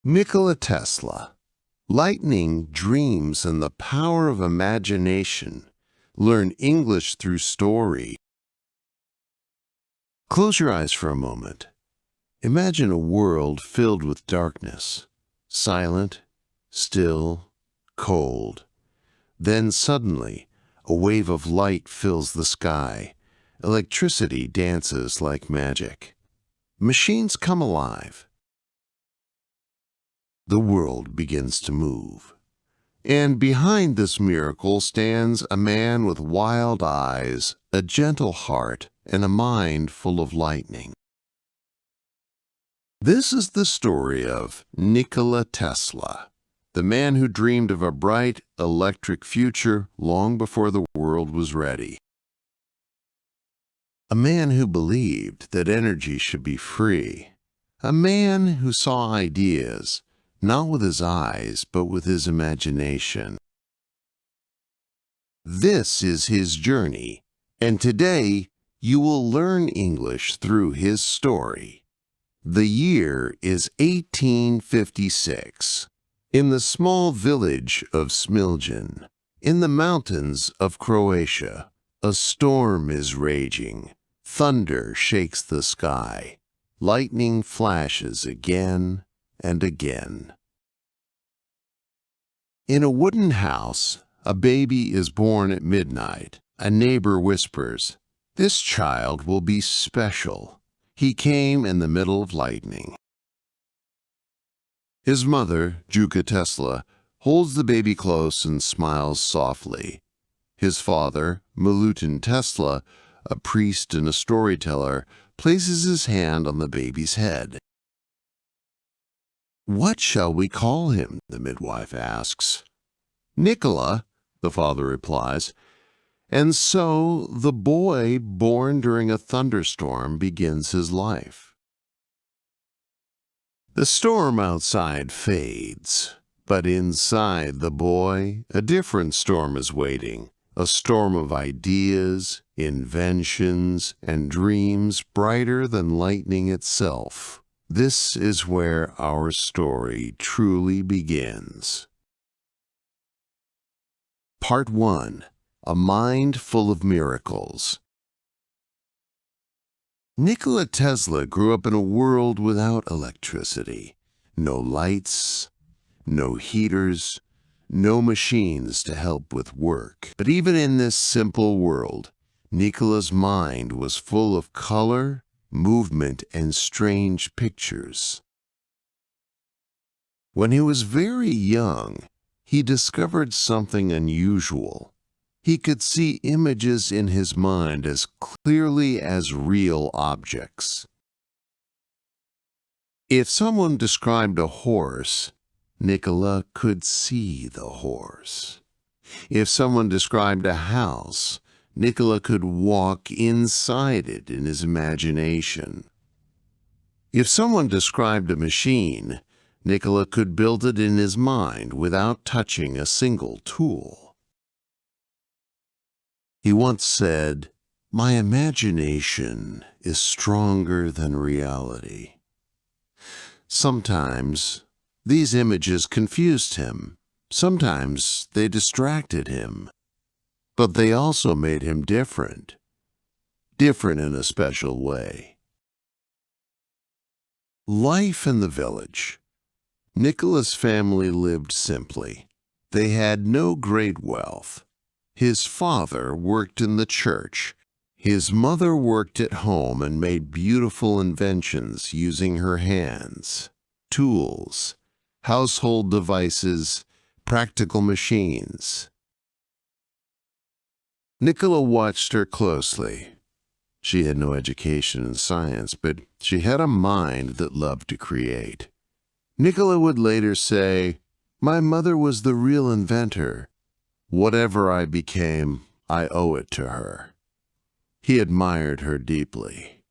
Nikola Tesla. Lightning, dreams, and the power of imagination. Learn English through story. Close your eyes for a moment. Imagine a world filled with darkness, silent, still, cold. Then suddenly, a wave of light fills the sky. Electricity dances like magic. Machines come alive. The world begins to move. And behind this miracle stands a man with wild eyes, a gentle heart, and a mind full of lightning. This is the story of Nikola Tesla, the man who dreamed of a bright, electric future long before the world was ready. A man who believed that energy should be free. A man who saw ideas, not with his eyes, but with his imagination. This is his journey, and today you will learn English through his story. The year is 1856. In the small village of Smiljan, in the mountains of Croatia, a storm is raging. Thunder shakes the sky. Lightning flashes again and again. In a wooden house, a baby is born at midnight. A neighbor whispers, "This child will be special. He came in the middle of lightning." His mother, Nikola Tesla, holds the baby close and smiles softly. His father, Warden Tesla, a priest and a storyteller, places his hand on the baby's head. "What shall we call him?" the midwife asks. "Nikola," the father replies. And so the boy born during a thunderstorm begins his life. The storm outside fades, but inside the boy, a different storm is waiting, a storm of ideas, inventions, and dreams brighter than lightning itself. This is where our story truly begins. Part 1. A Mind Full of Miracles. Nikola Tesla grew up in a world without electricity. No lights, no heaters, no machines to help with work. But even in this simple world, Nikola's mind was full of color, movement, and strange pictures. When he was very young, he discovered something unusual. He could see images in his mind as clearly as real objects. If someone described a horse, Nikola could see the horse. If someone described a house, Nikola could walk inside it in his imagination. If someone described a machine, Nikola could build it in his mind without touching a single tool. He once said, "My imagination is stronger than reality." Sometimes these images confused him. Sometimes they distracted him. But they also made him different. Different in a special way. Life in the village. Nikola's family lived simply. They had no great wealth. His father worked in the church. His mother worked at home and made beautiful inventions using her hands, tools, household devices, practical machines. Nikola watched her closely. She had no education in science, but she had a mind that loved to create. Nikola would later say, "My mother was the real inventor. Whatever I became, I owe it to her." He admired her deeply.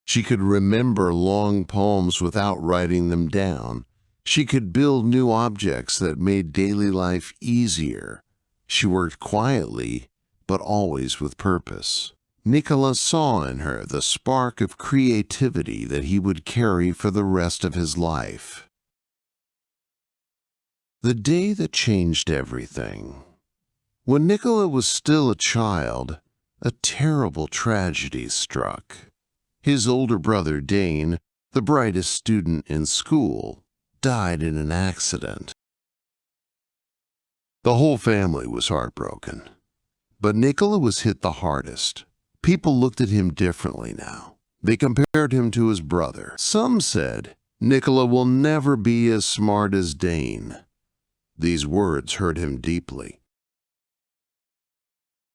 She could remember long poems without writing them down. She could build new objects that made daily life easier. She worked quietly, but always with purpose. Nikola saw in her the spark of creativity that he would carry for the rest of his life. The day that changed everything. When Nikola was still a child, a terrible tragedy struck. His older brother Dane, the brightest student in school, died in an accident. The whole family was heartbroken. But Nikola was hit the hardest. People looked at him differently now. They compared him to his brother. Some said, "Nikola will never be as smart as Dane." These words hurt him deeply.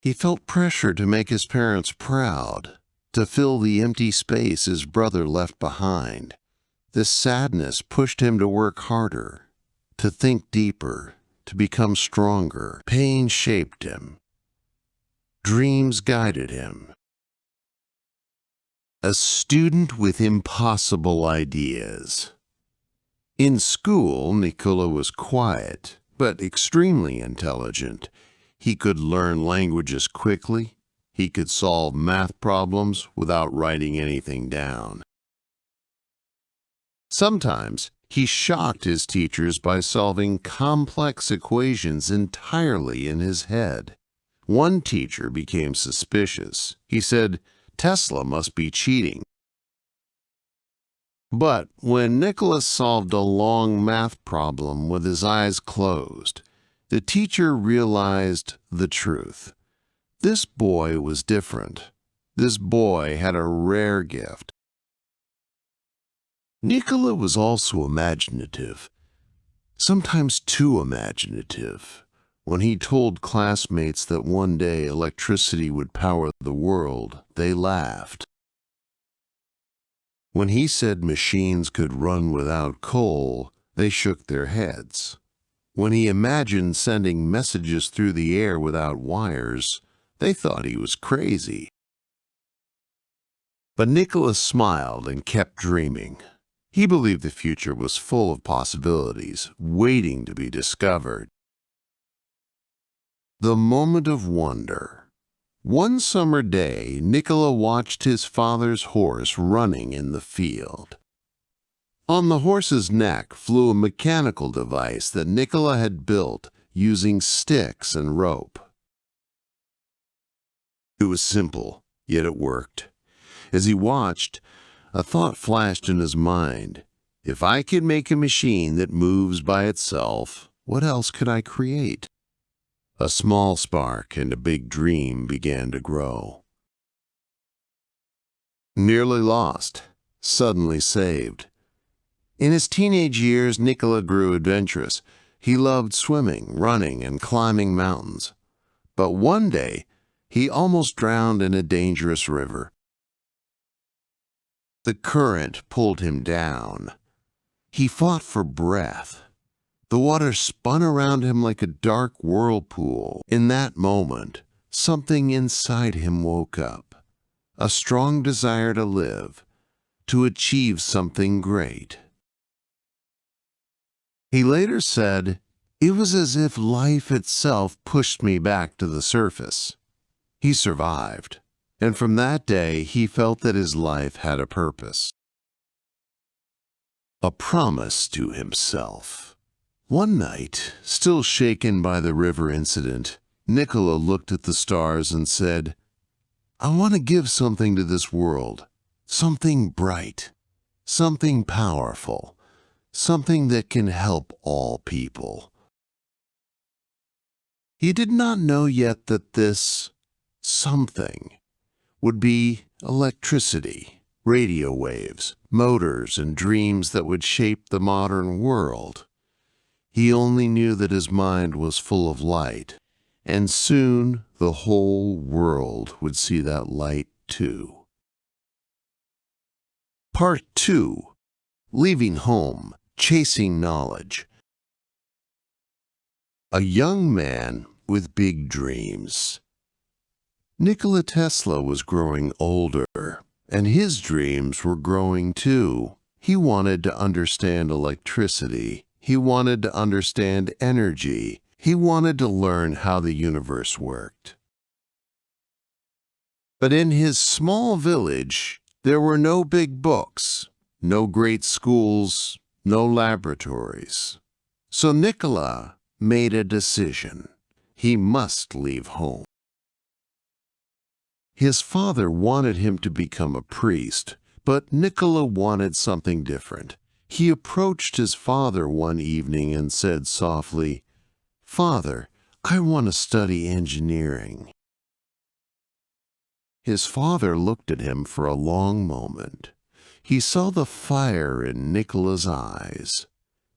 He felt pressure to make his parents proud, to fill the empty space his brother left behind. This sadness pushed him to work harder, to think deeper, to become stronger. Pain shaped him. Dreams guided him. A student with impossible ideas. In school, Nikola was quiet, but extremely intelligent. He could learn languages quickly. He could solve math problems without writing anything down. Sometimes he shocked his teachers by solving complex equations entirely in his head. One teacher became suspicious. He said Tesla must be cheating. But when Nicholas solved a long math problem with his eyes closed, the teacher realized the truth. This boy was different. This boy had a rare gift. Nikola was also imaginative, sometimes too imaginative. When he told classmates that one day electricity would power the world, they laughed. When he said machines could run without coal, they shook their heads. When he imagined sending messages through the air without wires, they thought he was crazy. But Nikola smiled and kept dreaming. He believed the future was full of possibilities, waiting to be discovered. The moment of wonder. One summer day, Nikola watched his father's horse running in the field. On the horse's neck flew a mechanical device that Nikola had built using sticks and rope. It was simple, yet it worked. As he watched, a thought flashed in his mind. If I could make a machine that moves by itself, what else could I create? A small spark and a big dream began to grow. Nearly lost, suddenly saved. In his teenage years, Nikola grew adventurous. He loved swimming, running, and climbing mountains. But one day, he almost drowned in a dangerous river. The current pulled him down. He fought for breath. The water spun around him like a dark whirlpool. In that moment, something inside him woke up. A strong desire to live, to achieve something great. He later said, "It was as if life itself pushed me back to the surface." He survived, and from that day he felt that his life had a purpose. A promise to himself. One night, still shaken by the river incident, Nikola looked at the stars and said, "I want to give something to this world, something bright, something powerful, something that can help all people." He did not know yet that this something would be electricity, radio waves, motors, and dreams that would shape the modern world. He only knew that his mind was full of light, and soon the whole world would see that light too. Part 2. Leaving home, chasing knowledge. A young man with big dreams. Nikola Tesla was growing older, and his dreams were growing too. He wanted to understand electricity. He wanted to understand energy. He wanted to learn how the universe worked. But in his small village, there were no big books, no great schools, no laboratories. So Nikola made a decision. He must leave home. His father wanted him to become a priest, but Nikola wanted something different. He approached his father one evening and said softly, "Father, I want to study engineering." His father looked at him for a long moment. He saw the fire in Nikola's eyes,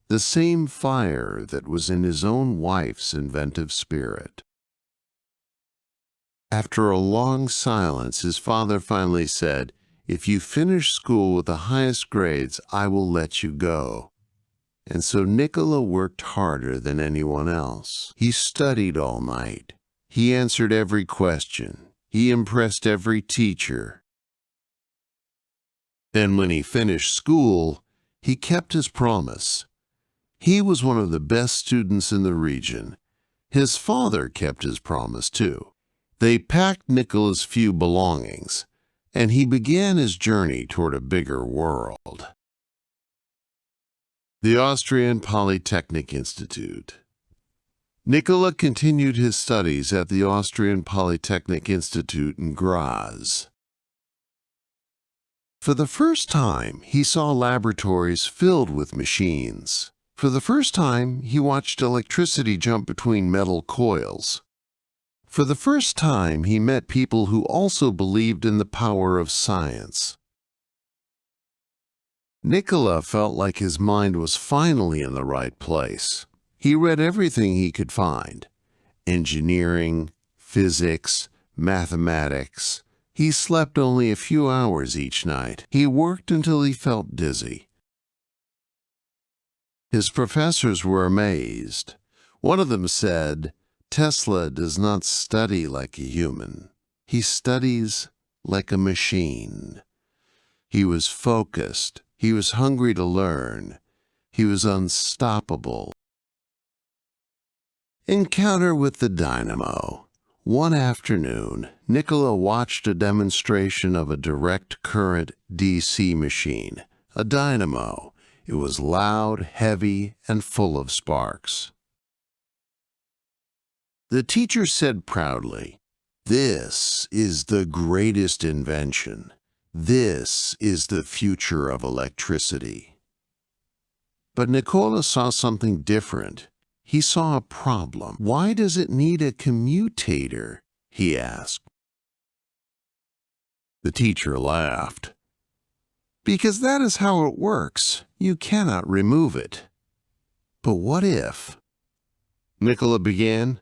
the same fire that was in his own wife's inventive spirit. After a long silence, his father finally said, "If you finish school with the highest grades, I will let you go." And so Nikola worked harder than anyone else. He studied all night. He answered every question. He impressed every teacher. Then when he finished school, he kept his promise. He was one of the best students in the region. His father kept his promise too. They packed Nikola's few belongings, and he began his journey toward a bigger world. The Austrian Polytechnic Institute. Nikola continued his studies at the Austrian Polytechnic Institute in Graz. For the first time, he saw laboratories filled with machines. For the first time, he watched electricity jump between metal coils. For the first time, he met people who also believed in the power of science. Nikola felt like his mind was finally in the right place. He read everything he could find: engineering, physics, mathematics. He slept only a few hours each night. He worked until he felt dizzy. His professors were amazed. One of them said, "Tesla does not study like a human. He studies like a machine." He was focused. He was hungry to learn. He was unstoppable. Encounter with the dynamo. One afternoon, Nikola watched a demonstration of a direct current DC machine, a dynamo. It was loud, heavy, and full of sparks. The teacher said proudly, "This is the greatest invention. This is the future of electricity." But Nikola saw something different. He saw a problem. "Why does it need a commutator?" he asked. The teacher laughed. "Because that is how it works. You cannot remove it." "But what if?" Nikola began.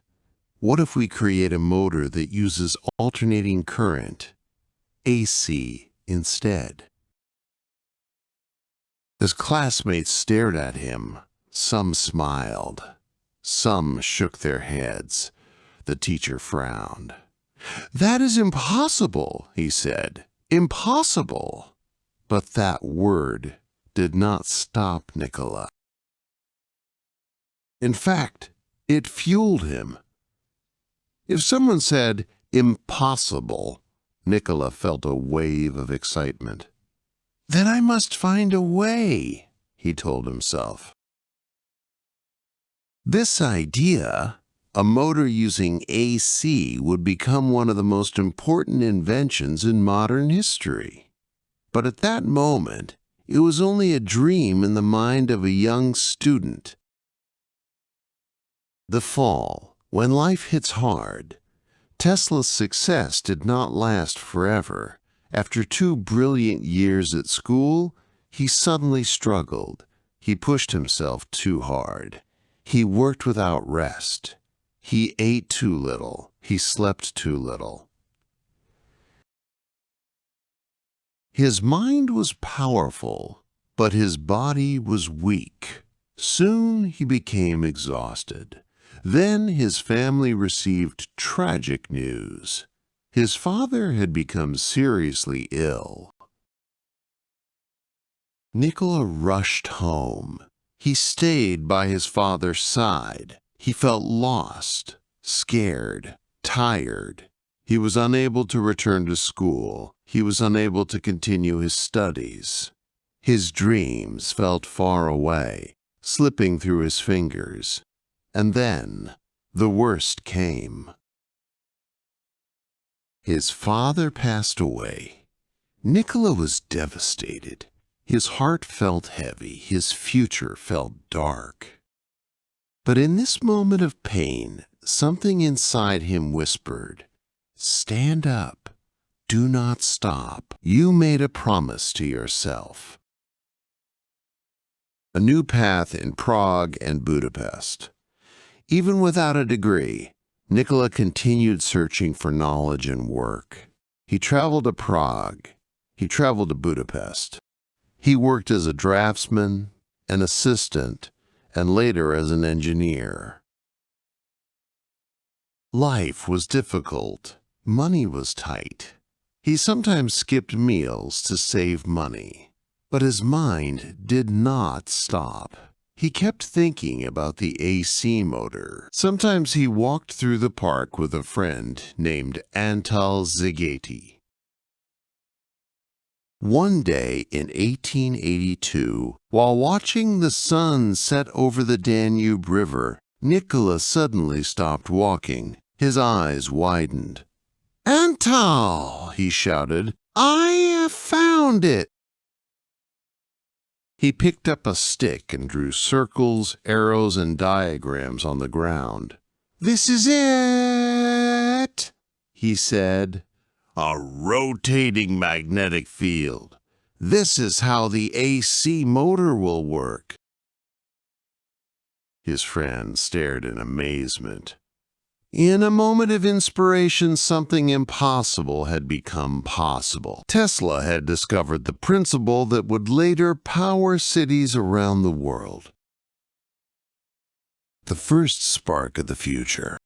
"What if we create a motor that uses alternating current, AC, instead?" His classmates stared at him. Some smiled. Some shook their heads. The teacher frowned. "That is impossible," he said. "Impossible." But that word did not stop Nikola. In fact, it fueled him. If someone said, "Impossible," Nikola felt a wave of excitement. "Then I must find a way," he told himself. This idea, a motor using AC, would become one of the most important inventions in modern history. But at that moment, it was only a dream in the mind of a young student. The fall, when life hits hard. Tesla's success did not last forever. After 2 brilliant years at school, he suddenly struggled. He pushed himself too hard. He worked without rest. He ate too little. He slept too little. His mind was powerful, but his body was weak. Soon he became exhausted. Then his family received tragic news. His father had become seriously ill. Nikola rushed home. He stayed by his father's side. He felt lost, scared, tired. He was unable to return to school. He was unable to continue his studies. His dreams felt far away, slipping through his fingers. And then the worst came. His father passed away. Nikola was devastated. His heart felt heavy. His future felt dark. But in this moment of pain, something inside him whispered, "Stand up. Do not stop. You made a promise to yourself." A new path in Prague and Budapest. Even without a degree, Nikola continued searching for knowledge and work. He traveled to Prague. He traveled to Budapest. He worked as a draftsman, an assistant, and later as an engineer. Life was difficult. Money was tight. He sometimes skipped meals to save money. But his mind did not stop. He kept thinking about the AC motor. Sometimes he walked through the park with a friend named Antal Zagati. One day in 1882, while watching the sun set over the Danube River, Nikola suddenly stopped walking. His eyes widened. "Antal!" he shouted. "I have found it!" He picked up a stick and drew circles, arrows, and diagrams on the ground. "This is it," he said. "A rotating magnetic field. This is how the AC motor will work." His friend stared in amazement. In a moment of inspiration, something impossible had become possible. Tesla had discovered the principle that would later power cities around the world. The first spark of the future.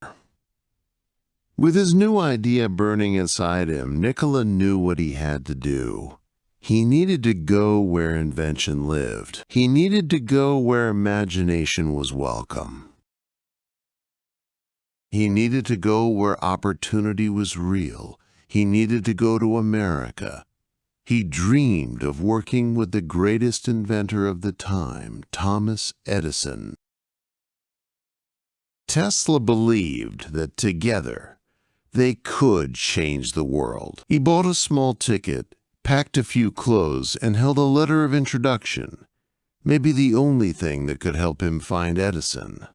With his new idea burning inside him, Nikola knew what he had to do. He needed to go where invention lived. He needed to go where imagination was welcome. He needed to go where opportunity was real. He needed to go to America. He dreamed of working with the greatest inventor of the time, Thomas Edison. Tesla believed that together they could change the world. He bought a small ticket, packed a few clothes, and held a letter of introduction, maybe the only thing that could help him find Edison.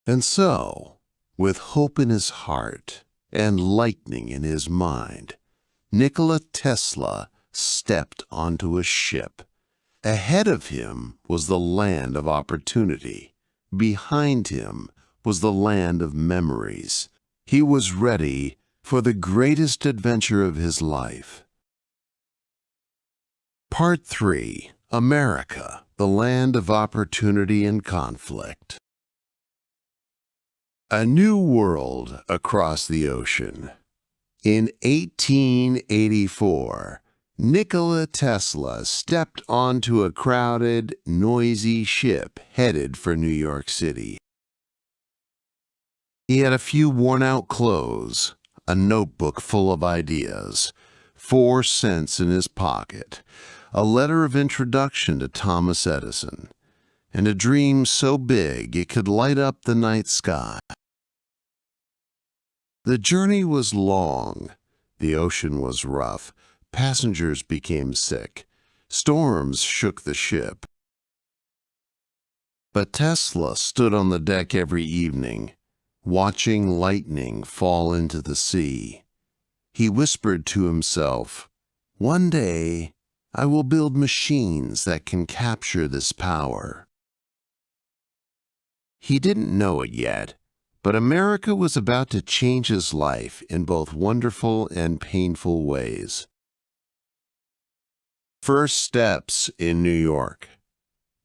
And so, with hope in his heart and lightning in his mind, Nikola Tesla stepped onto a ship. Ahead of him was the land of opportunity. Behind him was the land of memories. He was ready for the greatest adventure of his life. Part 3. America, the land of opportunity and conflict. A new world across the ocean. In 1884, Nikola Tesla stepped onto a crowded, noisy ship headed for New York City. He had a few worn-out clothes, a notebook full of ideas, 4 cents in his pocket, a letter of introduction to Thomas Edison, and a dream so big it could light up the night sky. The journey was long. The ocean was rough. Passengers became sick. Storms shook the ship. But Tesla stood on the deck every evening, watching lightning fall into the sea. He whispered to himself, "One day I will build machines that can capture this power." He didn't know it yet, but America was about to change his life in both wonderful and painful ways. First steps in New York.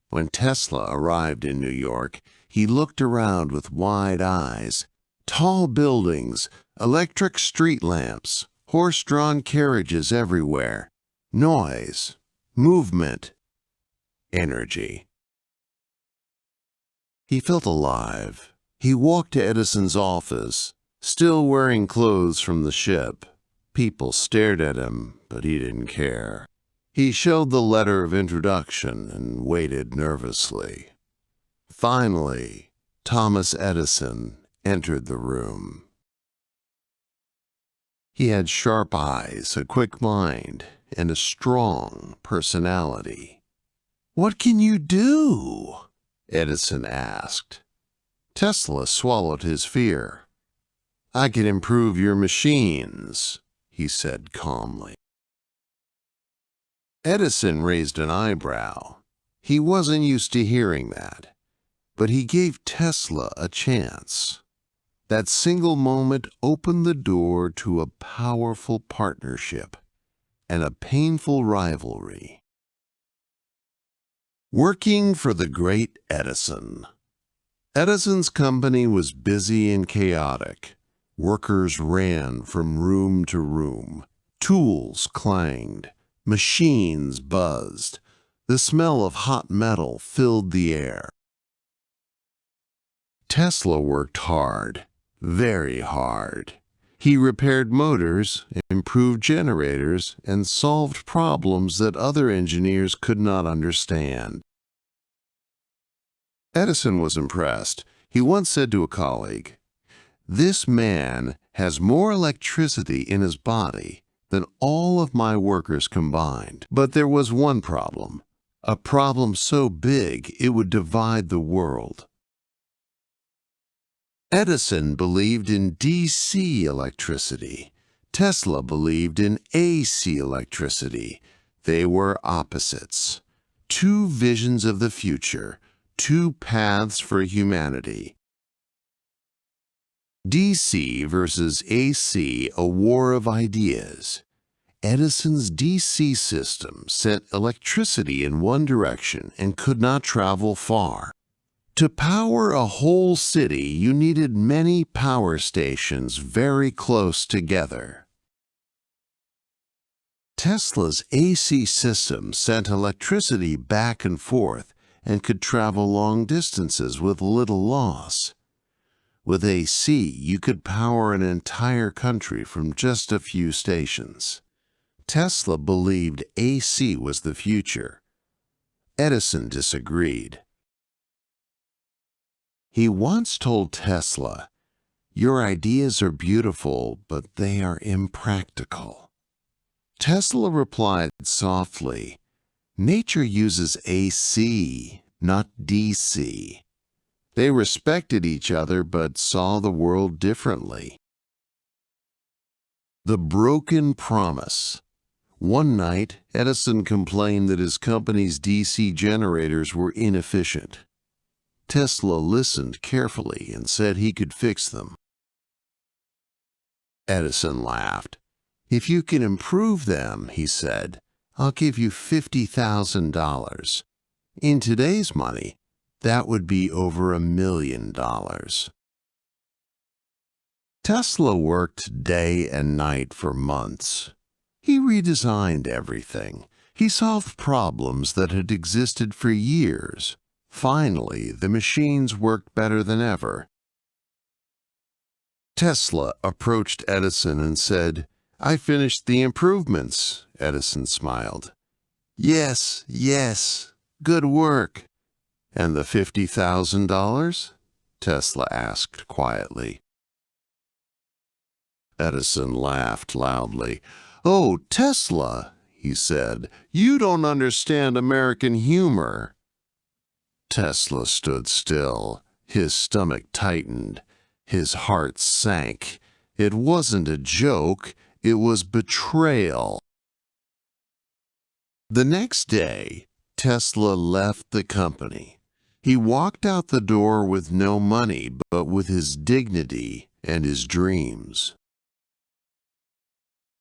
When Tesla arrived in New York, he looked around with wide eyes. Tall buildings, electric street lamps, horse-drawn carriages everywhere. Noise, movement, energy. He felt alive. He walked to Edison's office. Still wearing clothes from the ship, people stared at him, but he didn't care. He showed the letter of introduction and waited nervously. Finally, Thomas Edison entered the room. He had sharp eyes, a quick mind, and a strong personality. "What can you do?" Edison asked. Tesla swallowed his fear. "I can improve your machines," he said calmly. Edison raised an eyebrow. He wasn't used to hearing that, but he gave Tesla a chance. That single moment opened the door to a powerful partnership and a painful rivalry. Working for the great Edison. Edison's company was busy and chaotic. Workers ran from room to room. Tools clanged. Machines buzzed. The smell of hot metal filled the air. Tesla worked hard, very hard. He repaired motors, improved generators, and solved problems that other engineers could not understand. Edison was impressed. He once said to a colleague, "This man has more electricity in his body than all of my workers combined." But there was one problem, a problem so big it would divide the world. Edison believed in DC electricity. Tesla believed in AC electricity. They were opposites. Two visions of the future, two paths for humanity. DC versus AC, a war of ideas. Edison's DC system sent electricity in one direction and could not travel far. To power a whole city, you needed many power stations very close together. Tesla's AC system sent electricity back and forth and could travel long distances with little loss. With AC, you could power an entire country from just a few stations. Tesla believed AC was the future. Edison disagreed. He once told Tesla, "Your ideas are beautiful, but they are impractical." Tesla replied softly, "Nature uses AC, not DC." They respected each other but saw the world differently. The broken promise. One night, Edison complained that his company's DC generators were inefficient. Tesla listened carefully and said he could fix them. Edison laughed. "If you can improve them," he said, "I'll give you $50,000. In today's money, that would be over $1 million. Tesla worked day and night for months. He redesigned everything. He solved problems that had existed for years. Finally, the machines worked better than ever. Tesla approached Edison and said, "I finished the improvements." Edison smiled. "Yes, yes, good work." "And the $50,000? Tesla asked quietly. Edison laughed loudly. "Oh, Tesla," he said, "you don't understand American humor." Tesla stood still. His stomach tightened. His heart sank. It wasn't a joke. It was betrayal. The next day, Tesla left the company. He walked out the door with no money, but with his dignity and his dreams.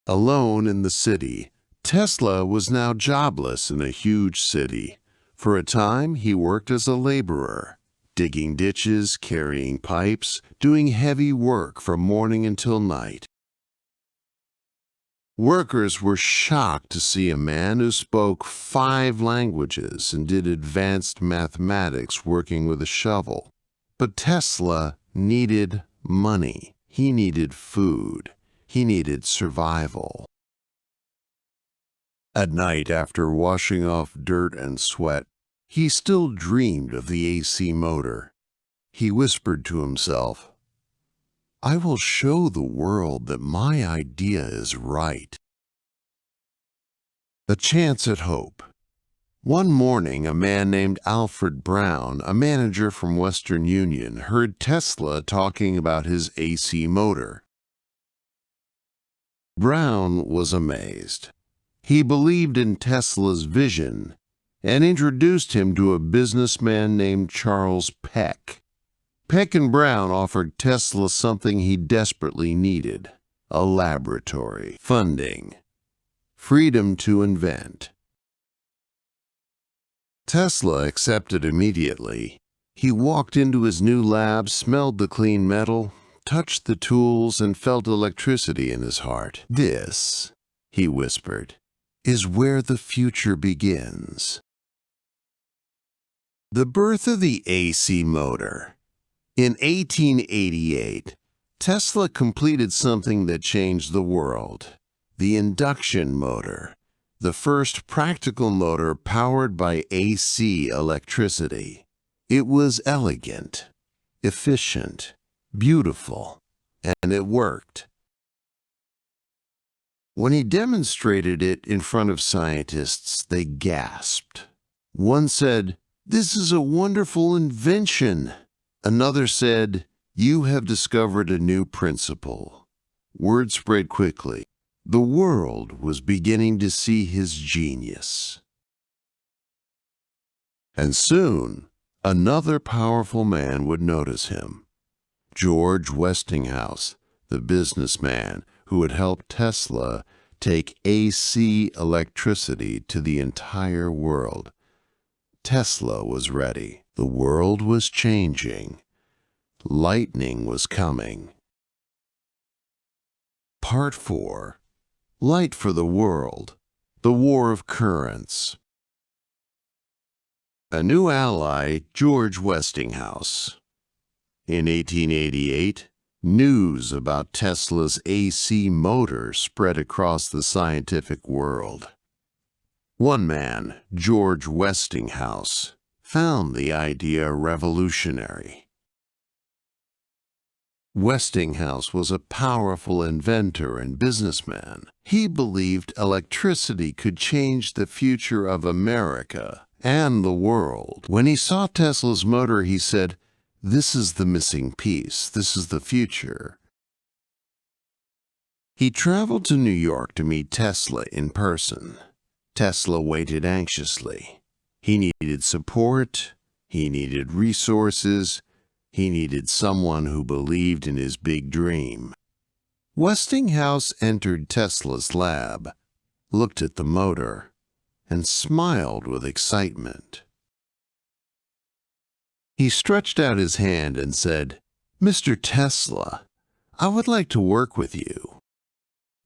Alone in the city, Tesla was now jobless in a huge city. For a time, he worked as a laborer, digging ditches, carrying pipes, doing heavy work from morning until night. Workers were shocked to see a man who spoke 5 languages and did advanced mathematics working with a shovel. But Tesla needed money. He needed food. He needed survival. At night, after washing off dirt and sweat, he still dreamed of the AC motor. He whispered to himself, "I will show the world that my idea is right." A chance at hope. One morning, a man named Alfred Brown, a manager from Western Union, heard Tesla talking about his AC motor. Brown was amazed. He believed in Tesla's vision and introduced him to a businessman named Charles Peck. Peck and Brown offered Tesla something he desperately needed: a laboratory, funding, freedom to invent. Tesla accepted immediately. He walked into his new lab, smelled the clean metal, touched the tools, and felt electricity in his heart. "This," he whispered, "is where the future begins." The birth of the AC motor. In 1888, Tesla completed something that changed the world: the induction motor, the first practical motor powered by AC electricity. It was elegant, efficient, beautiful, and it worked. When he demonstrated it in front of scientists, they gasped. One said, "This is a wonderful invention." Another said, "You have discovered a new principle." Word spread quickly. The world was beginning to see his genius. And soon, another powerful man would notice him. George Westinghouse, the businessman who had helped Tesla take AC electricity to the entire world. Tesla was ready. The world was changing. Lightning was coming. Part 4. Light for the World. The War of Currents. A new ally, George Westinghouse. In 1888, news about Tesla's AC motor spread across the scientific world. One man, George Westinghouse, found the idea revolutionary. Westinghouse was a powerful inventor and businessman. He believed electricity could change the future of America and the world. When he saw Tesla's motor, he said, "This is the missing piece. This is the future." He traveled to New York to meet Tesla in person. Tesla waited anxiously. He needed support. He needed resources. He needed someone who believed in his big dream. Westinghouse entered Tesla's lab, looked at the motor, and smiled with excitement. He stretched out his hand and said, "Mr. Tesla, I would like to work with you."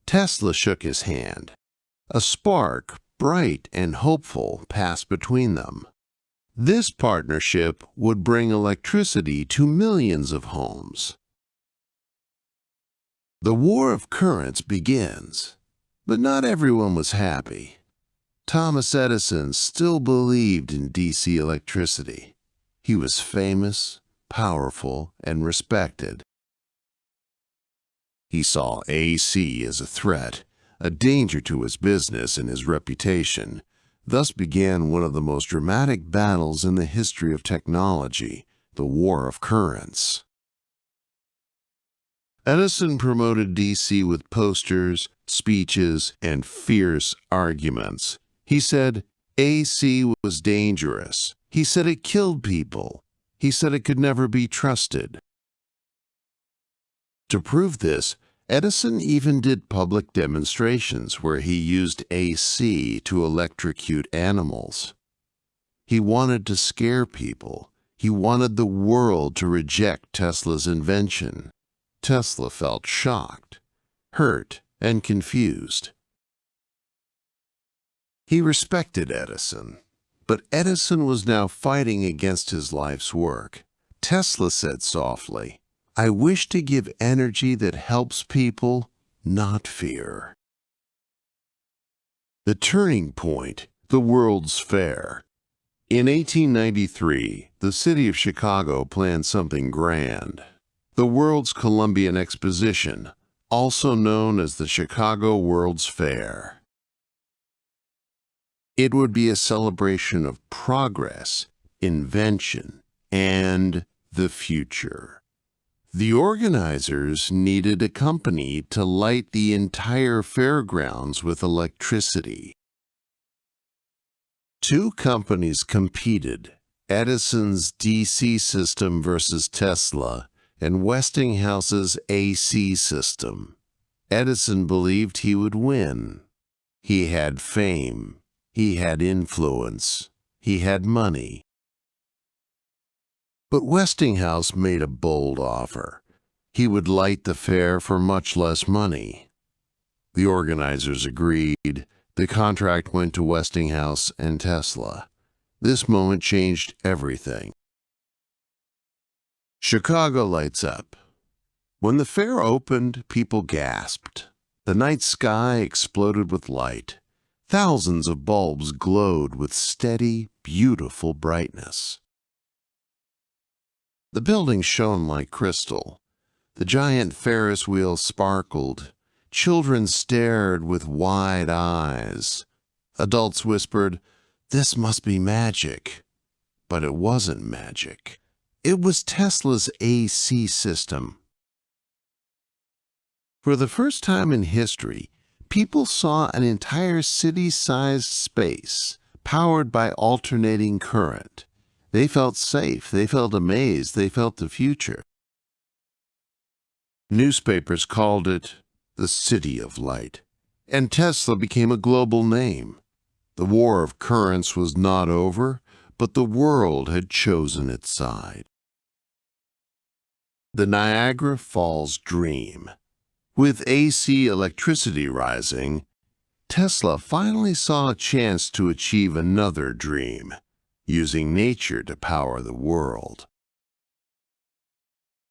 Tesla shook his hand. A spark, bright and hopeful, passed between them. This partnership would bring electricity to millions of homes. The War of Currents begins, but not everyone was happy. Thomas Edison still believed in DC electricity. He was famous, powerful, and respected. He saw AC as a threat, a danger to his business and his reputation. Thus began one of the most dramatic battles in the history of technology, the War of Currents. Edison promoted DC with posters, speeches, and fierce arguments. He said AC was dangerous. He said it killed people. He said it could never be trusted. To prove this, Edison even did public demonstrations where he used AC to electrocute animals. He wanted to scare people. He wanted the world to reject Tesla's invention. Tesla felt shocked, hurt, and confused. He respected Edison, but Edison was now fighting against his life's work. Tesla said softly, I wish to give energy that helps people, not fear. The turning point, the World's Fair. In 1893, the city of Chicago planned something grand. The World's Columbian Exposition, also known as the Chicago World's Fair. It would be a celebration of progress, invention, and the future. The organizers needed a company to light the entire fairgrounds with electricity. Two companies competed, Edison's DC system versus Tesla, and Westinghouse's AC system. Edison believed he would win. He had fame. He had influence. He had money. But Westinghouse made a bold offer. He would light the fair for much less money. The organizers agreed. The contract went to Westinghouse and Tesla. This moment changed everything. Chicago lights up. When the fair opened, people gasped. The night sky exploded with light. Thousands of bulbs glowed with steady, beautiful brightness. The building shone like crystal. The giant Ferris wheel sparkled. Children stared with wide eyes. Adults whispered, "This must be magic." But it wasn't magic. It was Tesla's AC system. For the first time in history, people saw an entire city-sized space powered by alternating current. They felt safe, they felt amazed, they felt the future. Newspapers called it the City of Light, and Tesla became a global name. The war of currents was not over, but the world had chosen its side. The Niagara Falls dream. With AC electricity rising, Tesla finally saw a chance to achieve another dream, using nature to power the world.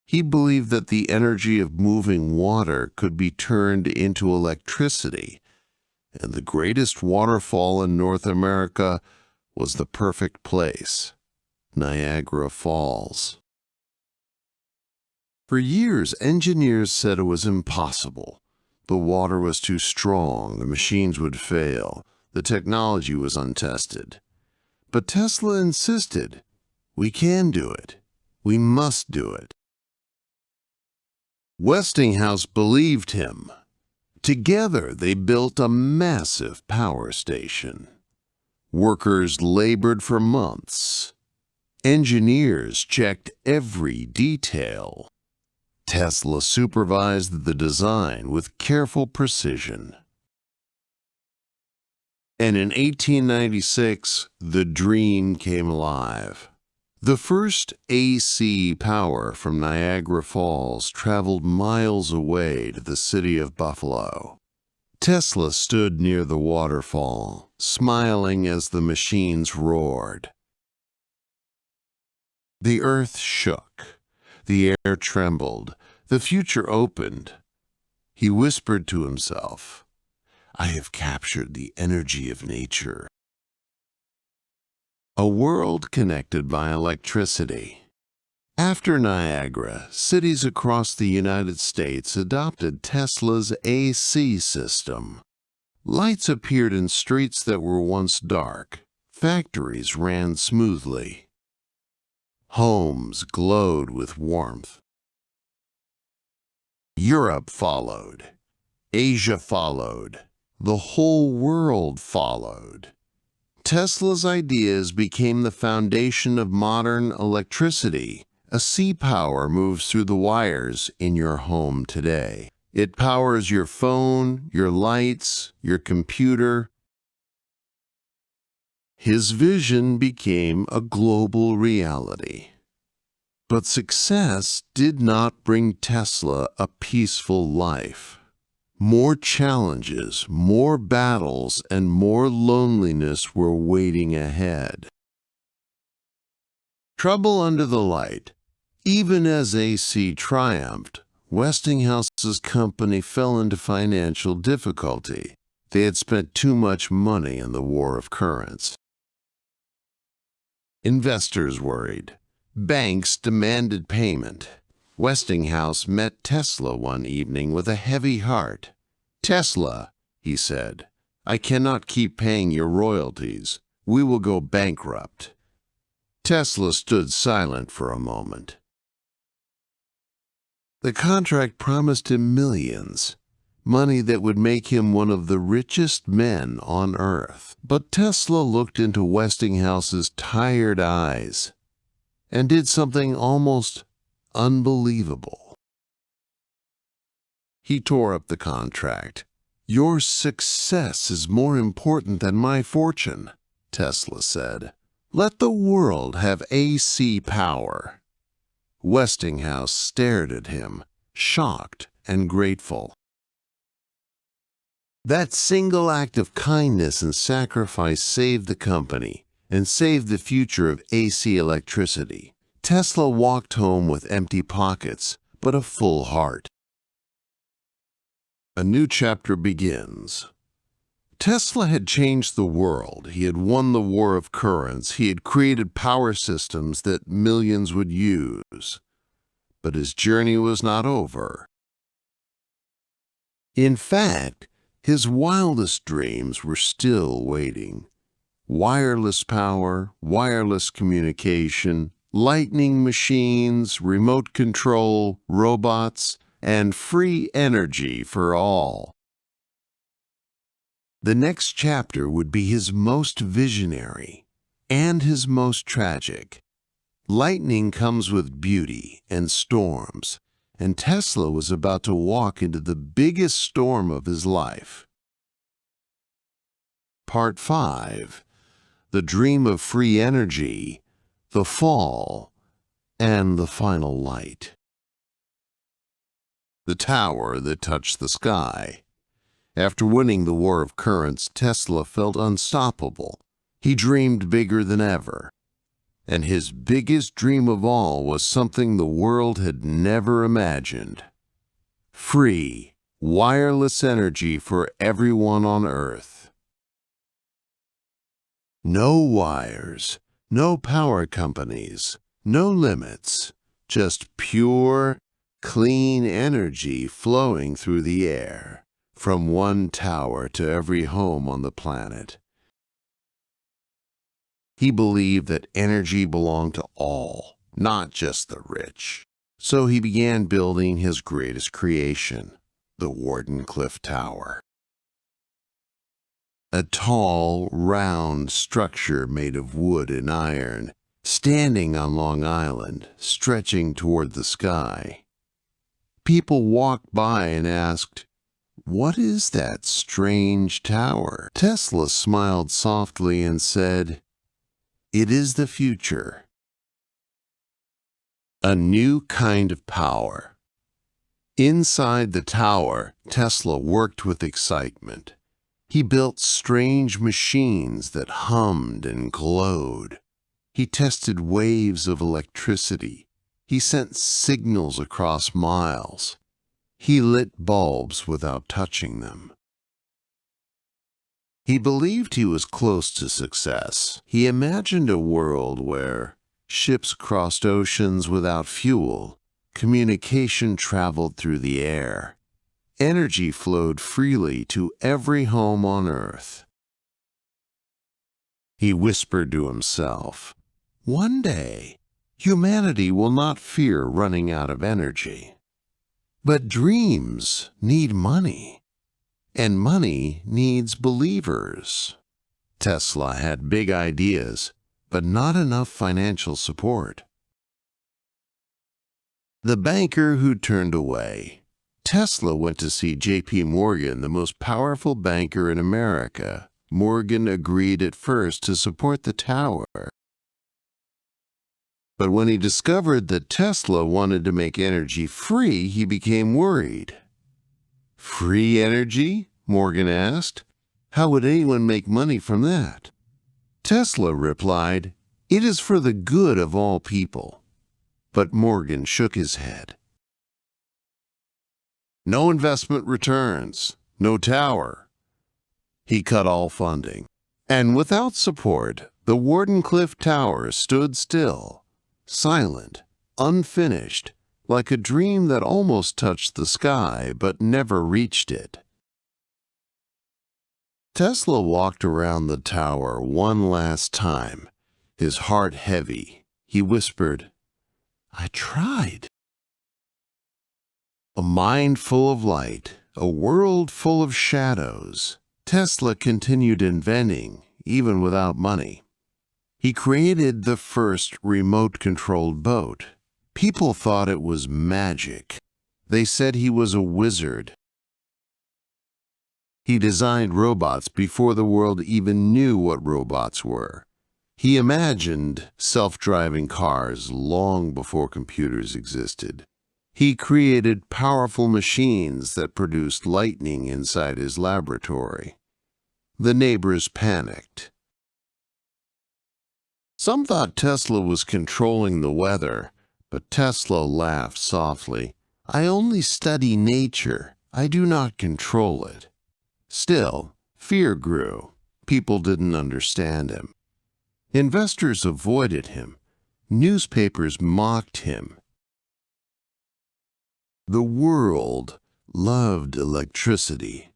He believed that the energy of moving water could be turned into electricity, and the greatest waterfall in North America was the perfect place, Niagara Falls. For years, engineers said it was impossible. The water was too strong, the machines would fail, the technology was untested. But Tesla insisted, we can do it. We must do it. Westinghouse believed him. Together, they built a massive power station. Workers labored for months. Engineers checked every detail. Tesla supervised the design with careful precision. And in 1896, the dream came alive. The first AC power from Niagara Falls traveled miles away to the city of Buffalo. Tesla stood near the waterfall, smiling as the machines roared. The earth shook. The air trembled. The future opened. He whispered to himself, I have captured the energy of nature. A world connected by electricity. After Niagara, cities across the United States adopted Tesla's AC system. Lights appeared in streets that were once dark. Factories ran smoothly. Homes glowed with warmth. Europe followed. Asia followed. The whole world followed. Tesla's ideas became the foundation of modern electricity. A sea power moves through the wires in your home today. It powers your phone, your lights, your computer. His vision became a global reality. But success did not bring Tesla a peaceful life. More challenges, more battles, and more loneliness were waiting ahead. Trouble under the light. Even as AC triumphed, Westinghouse's company fell into financial difficulty. They had spent too much money in the war of currents. Investors worried. Banks demanded payment. Westinghouse met Tesla one evening with a heavy heart. "Tesla," he said, "I cannot keep paying your royalties. We will go bankrupt." Tesla stood silent for a moment. The contract promised him millions, money that would make him one of the richest men on earth. But Tesla looked into Westinghouse's tired eyes and did something almost unbelievable. He tore up the contract. "Your success is more important than my fortune," Tesla said. "Let the world have AC power." Westinghouse stared at him, shocked and grateful. That single act of kindness and sacrifice saved the company and saved the future of AC electricity. Tesla walked home with empty pockets, but a full heart. A new chapter begins. Tesla had changed the world. He had won the war of currents. He had created power systems that millions would use. But his journey was not over. In fact, his wildest dreams were still waiting. Wireless power, wireless communication, lightning machines, remote control, robots, and free energy for all. The next chapter would be his most visionary and his most tragic. Lightning comes with beauty and storms, and Tesla was about to walk into the biggest storm of his life. Part 5. The Dream of Free Energy, the Fall, and the Final Light. The tower that touched the sky. After winning the war of currents, Tesla felt unstoppable. He dreamed bigger than ever. And his biggest dream of all was something the world had never imagined. Free, wireless energy for everyone on Earth. No wires, no power companies, no limits, just pure, clean energy flowing through the air, from one tower to every home on the planet. He believed that energy belonged to all, not just the rich. So he began building his greatest creation, the Wardenclyffe Tower. A tall, round structure made of wood and iron, standing on Long Island, stretching toward the sky. People walked by and asked, "What is that strange tower?" Tesla smiled softly and said, "It is the future." A new kind of power. Inside the tower, Tesla worked with excitement. He built strange machines that hummed and glowed. He tested waves of electricity. He sent signals across miles. He lit bulbs without touching them. He believed he was close to success. He imagined a world where ships crossed oceans without fuel, communication traveled through the air, energy flowed freely to every home on Earth. He whispered to himself, "One day, humanity will not fear running out of energy. But dreams need money, and money needs believers." Tesla had big ideas, but not enough financial support. The banker who turned away. Tesla went to see J.P. Morgan, the most powerful banker in America. Morgan agreed at first to support the tower. But when he discovered that Tesla wanted to make energy free, he became worried. "Free energy?" Morgan asked. "How would anyone make money from that?" Tesla replied, "It is for the good of all people. But Morgan shook his head. No investment returns, no tower. He cut all funding. And without support, the Wardenclyffe Tower stood still, silent, unfinished, like a dream that almost touched the sky but never reached it. Tesla walked around the tower one last time, his heart heavy. He whispered, "I tried." A mind full of light, a world full of shadows, Tesla continued inventing, even without money. He created the first remote-controlled boat. People thought it was magic. They said he was a wizard. He designed robots before the world even knew what robots were. He imagined self-driving cars long before computers existed. He created powerful machines that produced lightning inside his laboratory. The neighbors panicked. Some thought Tesla was controlling the weather, but Tesla laughed softly. "I only study nature. I do not control it." Still, fear grew. People didn't understand him. Investors avoided him. Newspapers mocked him. The world loved electricity,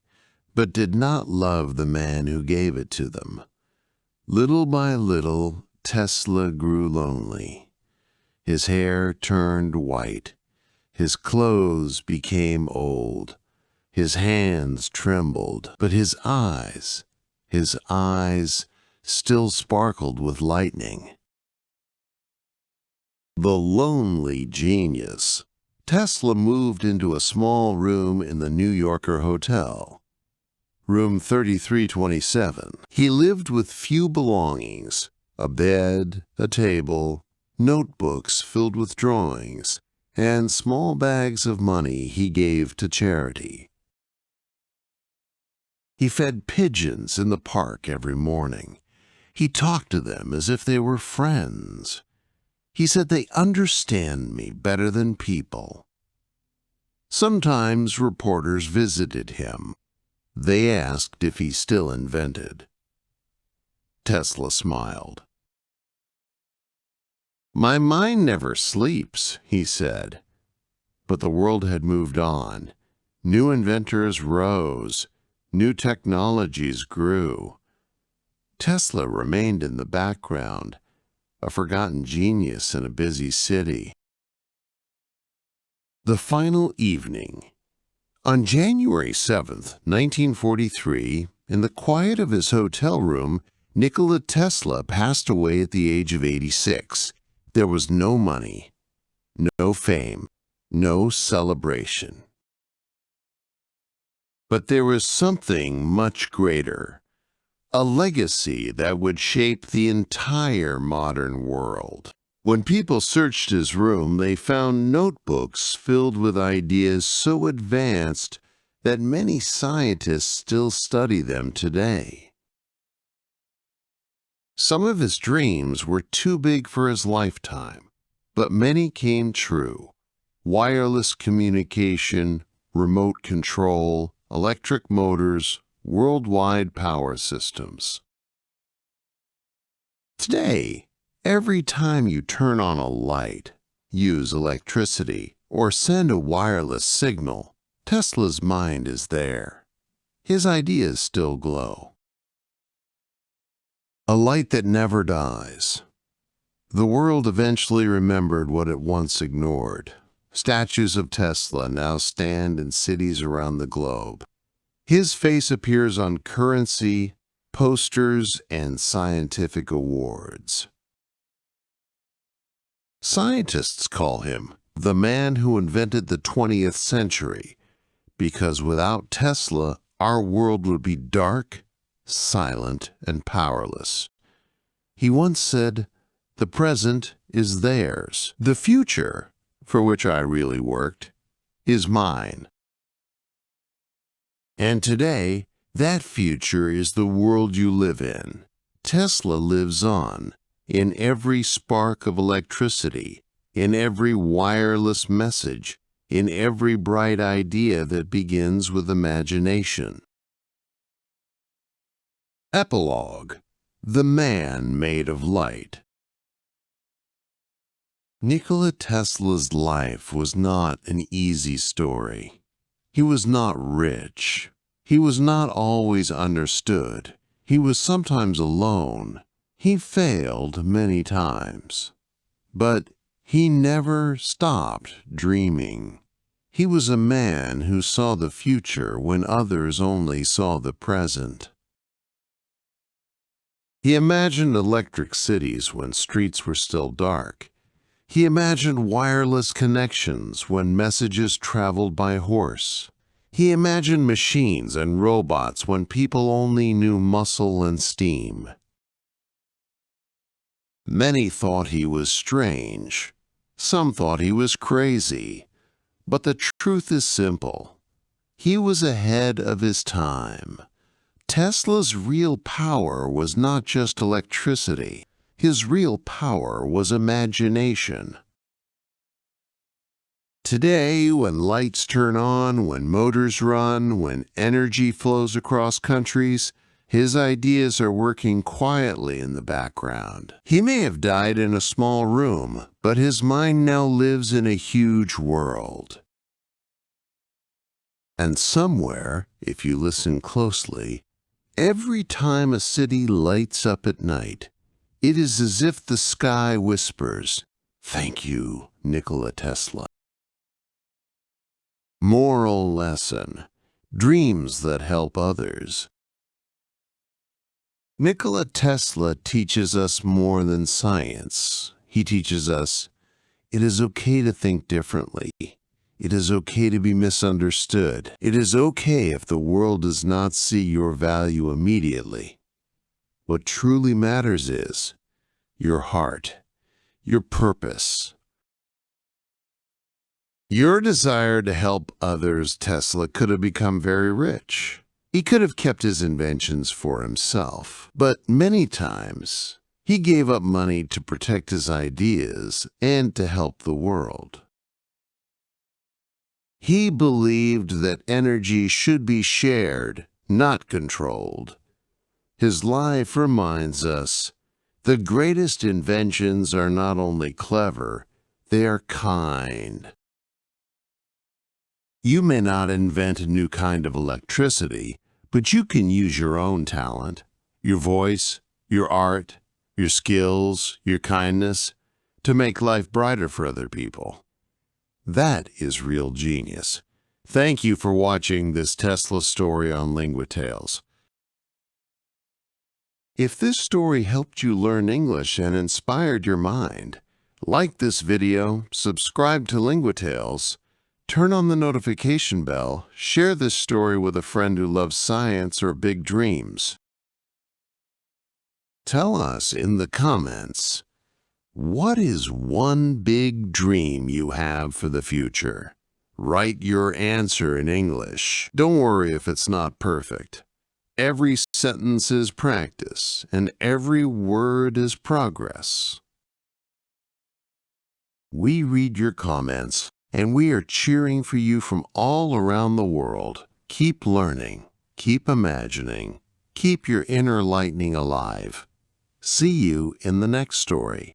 but did not love the man who gave it to them. Little by little, Tesla grew lonely. His hair turned white. His clothes became old. His hands trembled, but his eyes still sparkled with lightning. The lonely genius. Tesla moved into a small room in the New Yorker hotel. Room 3327. He lived with few belongings, a bed, a table, notebooks filled with drawings, and small bags of money he gave to charity. He fed pigeons in the park every morning. He talked to them as if they were friends. He said, "They understand me better than people." Sometimes reporters visited him. They asked if he still invented. Tesla smiled. "My mind never sleeps," he said. But the world had moved on. New inventors rose. New technologies grew. Tesla remained in the background, a forgotten genius in a busy city. The final evening. On January 7th, 1943, in the quiet of his hotel room, Nikola Tesla passed away at the age of 86. There was no money, no fame, no celebration. But there was something much greater. A legacy that would shape the entire modern world. When people searched his room, they found notebooks filled with ideas so advanced that many scientists still study them today. Some of his dreams were too big for his lifetime, but many came true. Wireless communication, remote control, electric motors, worldwide power systems. Today, every time you turn on a light, use electricity, or send a wireless signal, Tesla's mind is there. His ideas still glow. A light that never dies. The world eventually remembered what it once ignored. Statues of Tesla now stand in cities around the globe. His face appears on currency, posters, and scientific awards. Scientists call him the man who invented the 20th century, because without Tesla, our world would be dark, silent, and powerless. He once said, "The present is theirs. The future, for which I really worked, is mine." And today, that future is the world you live in. Tesla lives on, in every spark of electricity, in every wireless message, in every bright idea that begins with imagination. Epilogue: The Man Made of Light. Nikola Tesla's life was not an easy story. He was not rich. He was not always understood. He was sometimes alone. He failed many times. But he never stopped dreaming. He was a man who saw the future when others only saw the present. He imagined electric cities when streets were still dark. He imagined wireless connections when messages traveled by horse. He imagined machines and robots when people only knew muscle and steam. Many thought he was strange. Some thought he was crazy. But the truth is simple. He was ahead of his time. Tesla's real power was not just electricity. His real power was imagination. Today, when lights turn on, when motors run, when energy flows across countries, his ideas are working quietly in the background. He may have died in a small room, but his mind now lives in a huge world. And somewhere, if you listen closely, every time a city lights up at night, it is as if the sky whispers, "Thank you, Nikola Tesla." Moral lesson: dreams that help others. Nikola Tesla teaches us more than science. He teaches us it is okay to think differently. It is okay to be misunderstood. It is okay if the world does not see your value immediately. What truly matters is your heart, your purpose. Your desire to help others. Tesla could have become very rich. He could have kept his inventions for himself. But many times, he gave up money to protect his ideas and to help the world. He believed that energy should be shared, not controlled. His life reminds us the greatest inventions are not only clever, they are kind. You may not invent a new kind of electricity, but you can use your own talent, your voice, your art, your skills, your kindness, to make life brighter for other people. That is real genius. Thank you for watching this Tesla story on LinguaTales. If this story helped you learn English and inspired your mind, like this video, subscribe to LinguaTales, turn on the notification bell, share this story with a friend who loves science or big dreams. Tell us in the comments, what is one big dream you have for the future? Write your answer in English. Don't worry if it's not perfect. Every sentence is practice, and every word is progress. We read your comments, and we are cheering for you from all around the world. Keep learning, keep imagining, keep your inner lightning alive. See you in the next story.